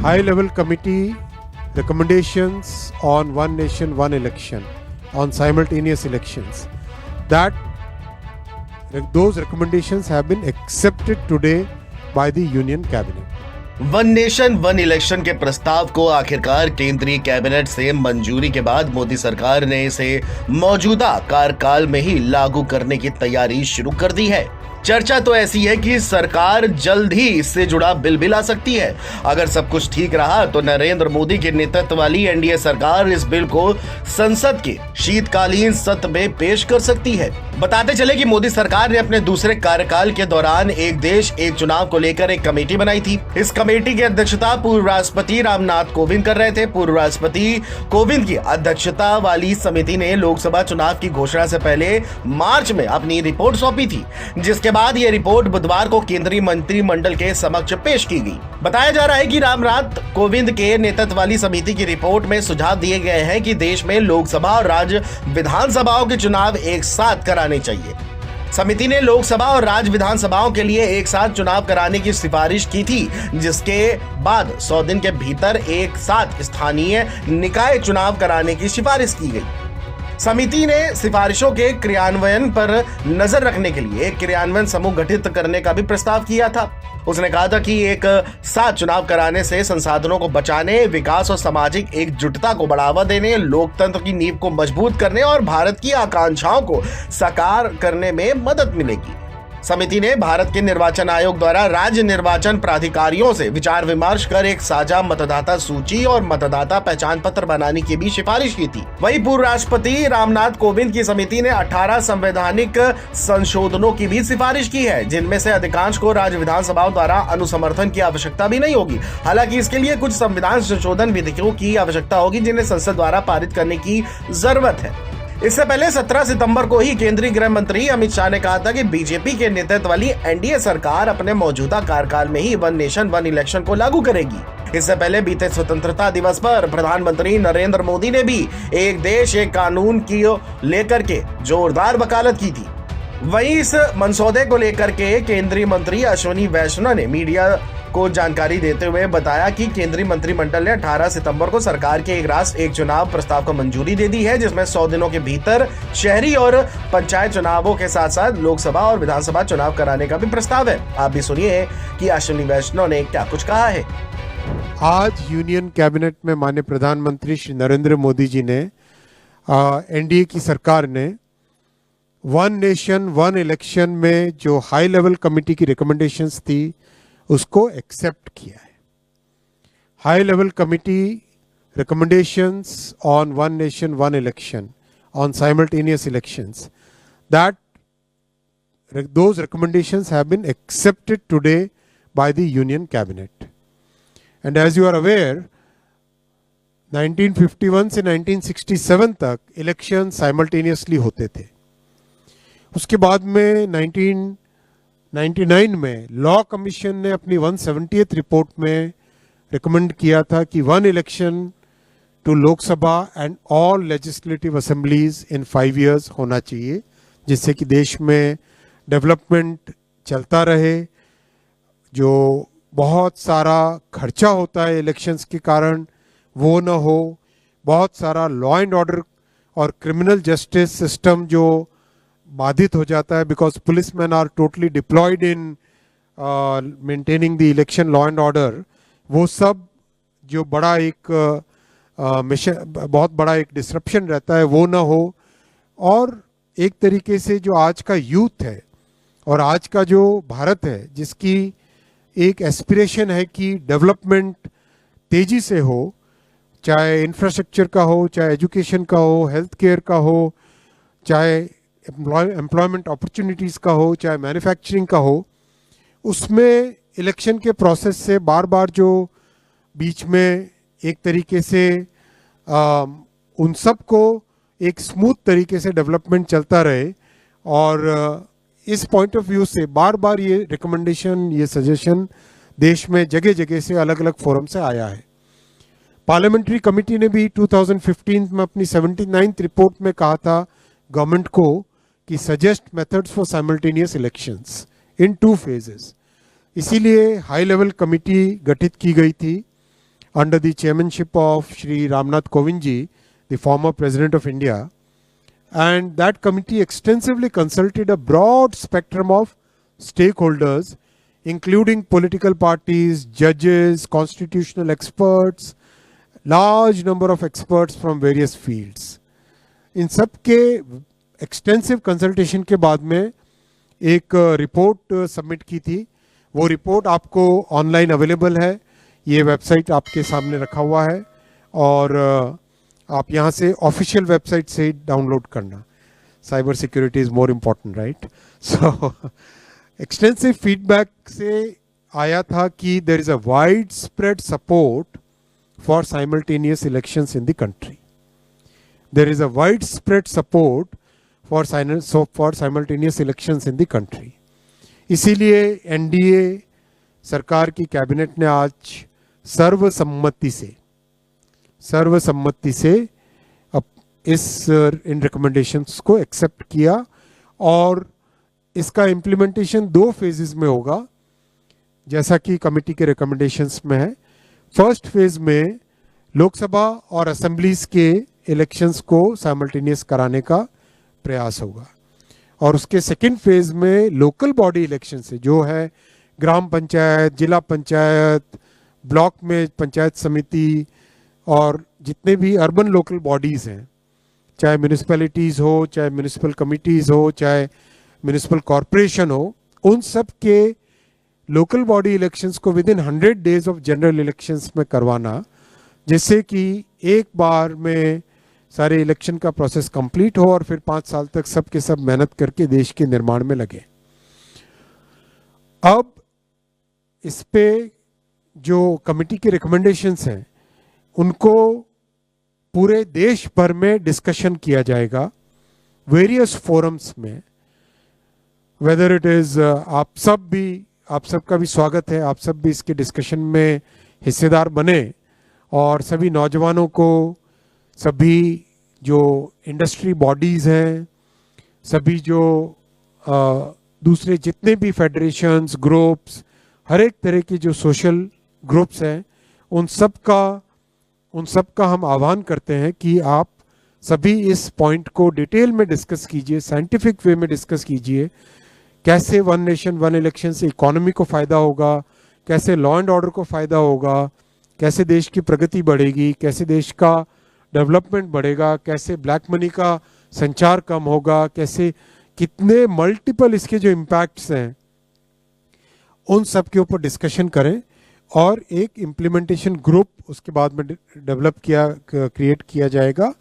high-level committee recommendations on one nation, one election, on simultaneous elections. Those recommendations have been accepted today by the Union Cabinet. One nation one election के प्रस्ताव को आखिरकार केंद्रीय cabinet से मंजूरी के बाद मोदी सरकार ने इसे मौजूदा कार्यकाल में ही लागू करने की तैयारी शुरू कर दी है। चर्चा तो ऐसी है कि सरकार जल्द ही इससे जुड़ा बिल भी ला सकती है। अगर सब कुछ ठीक रहा तो नरेंद्र मोदी के नेतृत्व वाली एनडीए सरकार इस बिल को संसद के शीतकालीन सत्र में पेश कर सकती है। बताते चले कि मोदी सरकार ने अपने दूसरे कार्यकाल के दौरान एक देश एक चुनाव को लेकर एक कमेटी बनाई थी। इस कमेटी की अध्यक्षता पूर्व राष्ट्रपति रामनाथ कोविंद कर रहे थे। पूर्व राष्ट्रपति कोविंद की अध्यक्षता वाली समिति ने लोकसभा चुनाव की घोषणा से पहले मार्च में अपनी रिपोर्ट सौंपी थी, जिसके बाद यह रिपोर्ट बुधवार को केंद्रीय मंत्रिमंडल के समक्ष पेश की गई। बताया जा रहा है कि रामनाथ कोविंद के नेतृत्व वाली समिति की रिपोर्ट में सुझाव दिए गए हैं कि देश में लोकसभा और राज्य विधानसभाओं के चुनाव एक साथ कराने चाहिए। समिति ने लोकसभा और राज्य विधानसभाओं के लिए एक साथ चुनाव कराने की सिफारिश की थी, जिसके बाद 100 दिन के भीतर एक साथ स्थानीय निकाय चुनाव कराने की सिफारिश की गई। समिति ने सिफारिशों के क्रियान्वयन पर नजर रखने के लिए एक क्रियान्वयन समूह गठित करने का भी प्रस्ताव किया था। उसने कहा था कि एक साथ चुनाव कराने से संसाधनों को बचाने, विकास और सामाजिक एकजुटता को बढ़ावा देने, लोकतंत्र की नींव को मजबूत करने और भारत की आकांक्षाओं को साकार करने में मदद मिलेगी। समिति ने भारत के निर्वाचन आयोग द्वारा राज्य निर्वाचन प्राधिकारियों से विचार विमर्श कर एक साझा मतदाता सूची और मतदाता पहचान पत्र बनाने की भी सिफारिश की थी। वहीं पूर्व राष्ट्रपति रामनाथ कोविंद की समिति ने 18 संवैधानिक संशोधनों की भी सिफारिश की है, जिनमें से अधिकांश को राज्य विधानसभाओं द्वारा अनुसमर्थन की आवश्यकता भी नहीं होगी। हालांकि इसके लिए कुछ संविधान संशोधन विधेयकों की आवश्यकता होगी, जिन्हें संसद द्वारा पारित करने की जरूरत है। इससे पहले 17 सितंबर को ही केंद्रीय गृह मंत्री अमित शाह ने कहा था कि बीजेपी के नेतृत्व वाली एनडीए सरकार अपने मौजूदा कार्यकाल में ही वन नेशन वन इलेक्शन को लागू करेगी। इससे पहले बीते स्वतंत्रता दिवस पर प्रधानमंत्री नरेंद्र मोदी ने भी एक देश एक कानून की लेकर के जोरदार वकालत की थी। वहीं इस मसौदे को लेकर के केंद्रीय मंत्री अश्विनी वैष्णव ने मीडिया को जानकारी देते हुए बताया कि केंद्रीय मंत्रिमंडल ने 18 सितंबर को सरकार के एक राष्ट्र एक चुनाव प्रस्ताव को मंजूरी दे दी है, जिसमें 100 दिनों के भीतर शहरी और पंचायत चुनावों के साथ साथ लोकसभा और विधानसभा चुनाव कराने का भी प्रस्ताव है। आप भी सुनिए कि अश्विनी वैष्णव ने क्या कुछ कहा है। आज यूनियन कैबिनेट में माननीय प्रधानमंत्री श्री नरेंद्र मोदी जी ने एनडीए की सरकार ने वन नेशन वन इलेक्शन में जो हाई लेवल कमेटी की रिकमेंडेशंस थी उसको एक्सेप्ट किया है। High level committee recommendations on one nation one election, on simultaneous elections, those recommendations have been accepted today by the Union Cabinet. And as you are aware, 1951 से 1967 तक election simultaneously होते थे। उसके बाद में 1999 में लॉ कमीशन ने अपनी 170th रिपोर्ट में रिकमेंड किया था कि one election to Lok Sabha and all legislative assemblies in 5 years होना चाहिए, जिससे कि देश में डेवलपमेंट चलता रहे। जो बहुत सारा खर्चा होता है इलेक्शंस के कारण वो न हो, बहुत सारा लॉ एंड ऑर्डर और क्रिमिनल जस्टिस सिस्टम जो बाधित हो जाता है, because policeman are totally deployed in maintaining the election law and order, वो सब जो बड़ा एक मिशन, बहुत बड़ा एक डिसरप्शन रहता है, वो ना हो। और एक तरीके से जो आज का यूथ है और आज का जो भारत है, जिसकी एक एस्पिरेशन है कि डेवलपमेंट तेजी से हो, चाहे इंफ्रास्ट्रक्चर का हो, चाहे एजुकेशन का हो, हेल्थ केयर का हो, चाहे एम्प्लॉयमेंट अपॉर्चुनिटीज़ का हो, चाहे मैन्युफैक्चरिंग का हो, उसमें इलेक्शन के प्रोसेस से बार बार जो बीच में एक तरीके से उन सब को एक स्मूथ तरीके से डेवलपमेंट चलता रहे। और इस पॉइंट ऑफ व्यू से बार बार ये रिकमेंडेशन, ये सजेशन देश में जगह जगह से अलग अलग फोरम से आया है। पार्लियामेंट्री कमेटी ने भी 2015 में अपनी 79th रिपोर्ट में कहा था गवर्नमेंट को कि suggest methods for simultaneous elections in 2 phases। इसीलिए हाई लेवल कमेटी गठित की गई थी under the chairmanship of Shri Ramnath Kovind ji, the former President of India. And that committee extensively consulted a broad spectrum of stakeholders, including political parties, judges, constitutional experts, large number of experts from various fields. इन सब के extensive consultation के बाद में एक report submit की थी. वो report आपको ऑनलाइन अवेलेबल है. ये वेबसाइट आपके सामने रखा हुआ है और आप यहाँ से ऑफिशियल वेबसाइट से डाउनलोड करना. Cyber security is more important, right? So extensive feedback से आया था कि there is a wide spread support for simultaneous elections in the country. There is a widespread support for simultaneous elections in the country. इसीलिए NDA सरकार की cabinet ने आज सर्वसम्मति से इन रिकमेंडेशंस को एक्सेप्ट किया और इसका इम्प्लीमेंटेशन 2 फेजेस में होगा, जैसा कि कमेटी के रिकमेंडेशंस में है. फर्स्ट फेज में लोकसभा और असेंबलीज के इलेक्शंस को साइमल्टेनियस कराने का प्रयास होगा और उसके सेकेंड फेज में लोकल बॉडी इलेक्शन से, जो है ग्राम पंचायत, जिला पंचायत, ब्लॉक में पंचायत समिति और जितने भी अर्बन लोकल बॉडीज हैं, चाहे म्यूनिसिपैलिटीज हो, चाहे म्यूनिसिपल कमिटीज हो, चाहे म्यूनिसिपल कॉरपोरेशन हो, उन सब के लोकल बॉडी इलेक्शंस को with in 100 days of general elections में करवाना, जिससे कि एक बार में सारे इलेक्शन का प्रोसेस कंप्लीट हो और फिर 5 साल तक सब के सब मेहनत करके देश के निर्माण में लगे. अब इस पे जो कमेटी के रिकमेंडेशंस हैं उनको पूरे देश भर में डिस्कशन किया जाएगा वेरियस फोरम्स में. वेदर इट इज आप सबका भी स्वागत है, आप सब भी इसके डिस्कशन में हिस्सेदार बने और सभी नौजवानों को, सभी जो इंडस्ट्री बॉडीज़ हैं, सभी जो दूसरे जितने भी फेडरेशंस, ग्रुप्स, हर एक तरह की जो सोशल ग्रुप्स हैं, उन सब का हम आह्वान करते हैं कि आप सभी इस पॉइंट को डिटेल में डिस्कस कीजिए, साइंटिफिक वे में डिस्कस कीजिए. कैसे वन नेशन वन इलेक्शन से इकोनॉमी को फ़ायदा होगा, कैसे लॉ एंड ऑर्डर को फ़ायदा होगा, कैसे देश की प्रगति बढ़ेगी, कैसे देश का डेवलपमेंट बढ़ेगा, कैसे ब्लैक मनी का संचार कम होगा, कैसे कितने मल्टीपल इसके जो इम्पैक्ट्स हैं उन सब के ऊपर डिस्कशन करें और एक इम्प्लीमेंटेशन ग्रुप उसके बाद में क्रिएट किया जाएगा,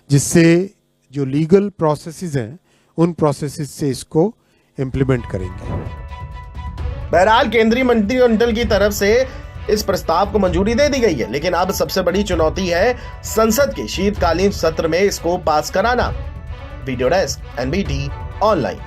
जिससे जो लीगल प्रोसेसेस हैं उन प्रोसेसेस से इसको इम्प्लीमेंट करेंगे. बहरहाल केंद्रीय मंत्रिमंडल की तरफ से इस प्रस्ताव को मंजूरी दे दी गई है, लेकिन अब सबसे बड़ी चुनौती है संसद के शीतकालीन सत्र में इसको पास कराना. Video desk, NBT online.